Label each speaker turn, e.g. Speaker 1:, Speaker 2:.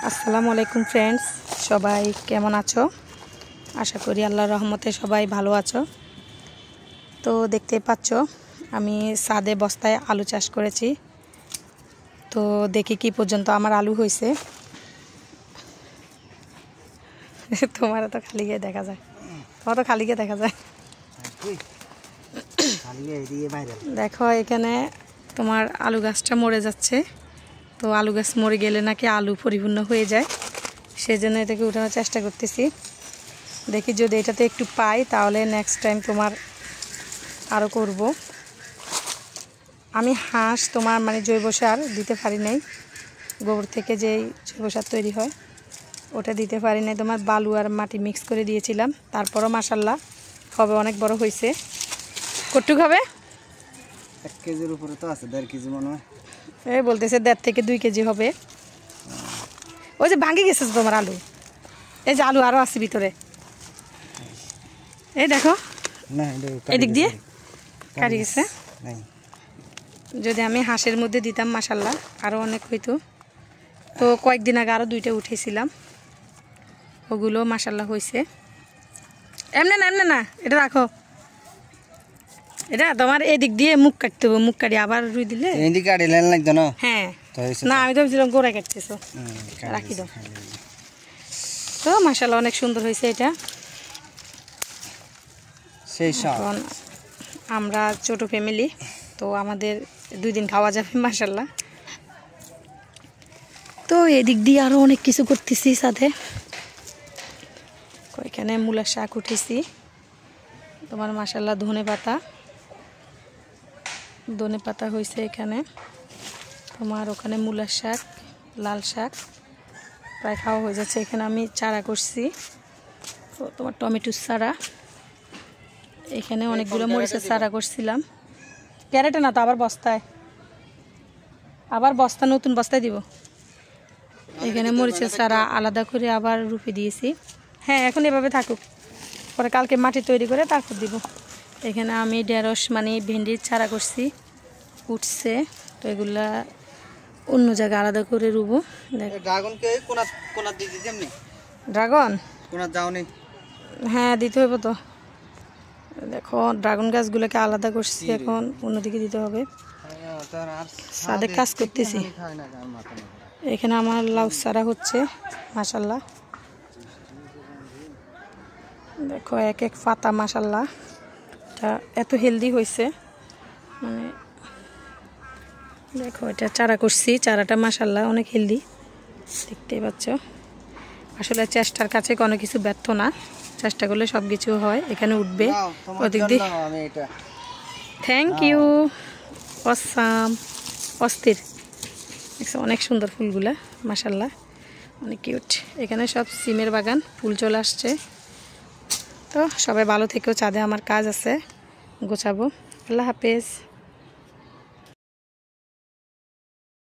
Speaker 1: আসসালামু আলাইকুম ফ্রেন্ডস, সবাই কেমন আছো? আশা করি আল্লাহর রহমতে সবাই ভালো আছো। তো দেখতেই পাচ্ছ আমি ছাদে বস্তায় আলু চাষ করেছি। তো দেখি কি পর্যন্ত আমার আলু হয়েছে। তোমার তো খালি গিয়ে দেখা যায়, দেখো এখানে তোমার আলু গাছটা মরে যাচ্ছে। তো আলু গাছ মরে গেলে নাকি আলু পরিপূর্ণ হয়ে যায়, সেজন্য এটাকে উঠানোর চেষ্টা করতেছি। দেখি যদি এটাতে একটু পাই তাহলে নেক্সট টাইম তোমার আরও করব। আমি হাঁস তোমার জৈব সার দিতে পারি নাই, গোবর থেকে যেই জৈব সার তৈরি হয় ওটা দিতে পারি নাই। তোমার বালু আর মাটি মিক্স করে দিয়েছিলাম, তারপরও মাশাল্লাহ হবে, অনেক বড় হয়েছে। কতটুক হবে?
Speaker 2: 1 কেজির উপরে তো আছে, 1.5 কেজি মনে হয়।
Speaker 1: এই বলতেছে 1.5 থেকে 2 কেজি হবে। ওই যে ভাঙে গেছে তোমার আলু, এই যে আলু আরও আছে ভিতরে, এই দেখো এদিক দিয়ে কাটি গেছে। যদি আমি হাঁসের মধ্যে দিতাম মাশাল্লাহ আরও অনেক হইতো। তো কয়েকদিন আগে আরও 2টা উঠেছিলাম, ওগুলো মাশাল্লাহ হয়েছে। এমনি না এটা রাখো, এটা তোমার এদিক দিয়ে মুখ কাটতে হবে, মুখ কাটি আবার রুই দিলে হ্যাঁ। না আমি তো ভাবছিলাম গোড়ায় কাটতেছো, রাখি দাও। তো মাশাল্লাহ অনেক সুন্দর হয়েছে এটা। এখন আমরা ছোট ফ্যামিলি, তো আমাদের 2 দিন খাওয়া যাবে মাশাল্লাহ। তো এদিক দিয়ে আরও অনেক কিছু করতেছি সাথে। এখানে মূলার শাক উঠেছি তোমার মাশাল্লাহ, ধনে পাতা হয়েছে এখানে তোমার, ওখানে মূলার শাক, লাল শাক প্রায় খাওয়া হয়ে যাচ্ছে। এখানে আমি চারা করছি তোমার টমেটোর চারা, এখানে অনেকগুলো মরিচের চারা করছিলাম। ক্যারেটে না তো, আবার বস্তা নতুন বস্তায় দিব। এখানে মরিচের চারা আলাদা করে আবার রুপে দিয়েছি। হ্যাঁ এখন এভাবে থাকুক, পরে কালকে মাটি তৈরি করে তারপর দিব। এখানে আমি ঢেঁড়স ভেন্ডির চারা করছি, উঠছে। তো এগুলা অন্য জায়গায় আলাদা করে রুবো। ড্রাগন হ্যাঁ দিতে হবে তো। দেখো ড্রাগন গাছগুলোকে আলাদা করছি, এখন অন্যদিকে দিতে হবে। ছাদে কাজ করতেছি। এখানে আমার লাউ চারা হচ্ছে মাশাল্লাহ, দেখো এক এক পাতা মাশাল্লাহ, এটা এত হেলদি হয়েছে। দেখো এটা চারা করছি, চারাটা মাশাল্লাহ অনেক হেলদি, দেখতেই পাচ্ছ। আসলে চেষ্টার কাছে কোনো কিছু ব্যর্থ না, চেষ্টা করলে সব কিছু হয়। এখানে উঠবে ওদিক দিয়ে। থ্যাংক ইউ, অসাম, অস্থির। অনেক সুন্দর ফুলগুলা মাশাল্লাহ, অনেক কিউট। এখানে সব সিমের বাগান, ফুল চলে আসছে। তো সবাই ভালো থেকেও, চাঁদে আমার কাজ আছে, গোছাবো। আল্লাহ হাফেজ।